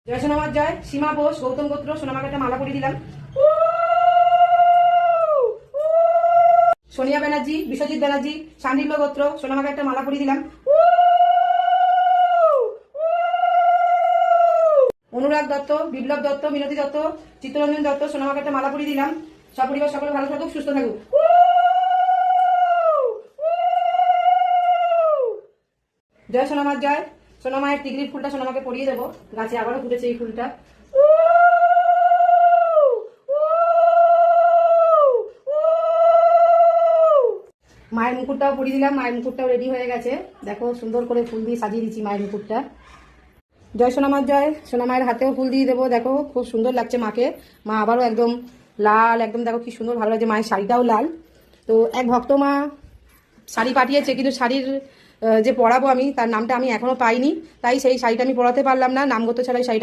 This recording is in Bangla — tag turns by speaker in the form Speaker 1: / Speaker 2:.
Speaker 1: জয় সোনামার জয়। সীমা বোস, গৌতম গোত্র, সোনামাকে একটা মালা পরিয়ে দিলাম। সোনিয়া ব্যানার্জি, বিশ্বজিৎ ব্যানার্জি, শান্ডিল্য গোত্র, সোনামাকে একটা মালা পরিয়ে দিলাম। অনুরাগ দত্ত, বিপ্লব দত্ত, মিনতি দত্ত, চিত্তরঞ্জন দত্ত, সোনামাকে একটা মালা পরিয়ে দিলাম। সপরিবার সকলে ভালো থাকুক, সুস্থ থাকুক। জয় সোনামার জয়। সোনামায়ের টিগরির ফুলটা সোনামাকে পরিয়ে দেবো। গাছে আবারও ফুটেছে এই ফুলটা। মায়ের মুকুটটাও পরিয়ে দিলাম। মায়ের মুকুটটাও রেডি হয়ে গেছে। দেখো সুন্দর করে ফুল দিয়ে সাজিয়ে দিচ্ছি মায়ের মুকুটটা। জয় সোনামার জয়। সোনামায়ের হাতেও ফুল দিয়ে দেবো। দেখো খুব সুন্দর লাগছে মাকে। মা আবারও একদম লাল, একদম দেখো কি সুন্দর ভালো লাগছে। মায়ের শাড়িটাও লাল। তো এক ভক্ত মা শাড়ি পাঠিয়েছে, কিন্তু শাড়ির যে পরাবো আমি, তার নামটা আমি এখনো পাইনি, তাই সেই শাড়িটা আমি পরাতে পারলাম না। নামগত ছাড়া শাড়িটা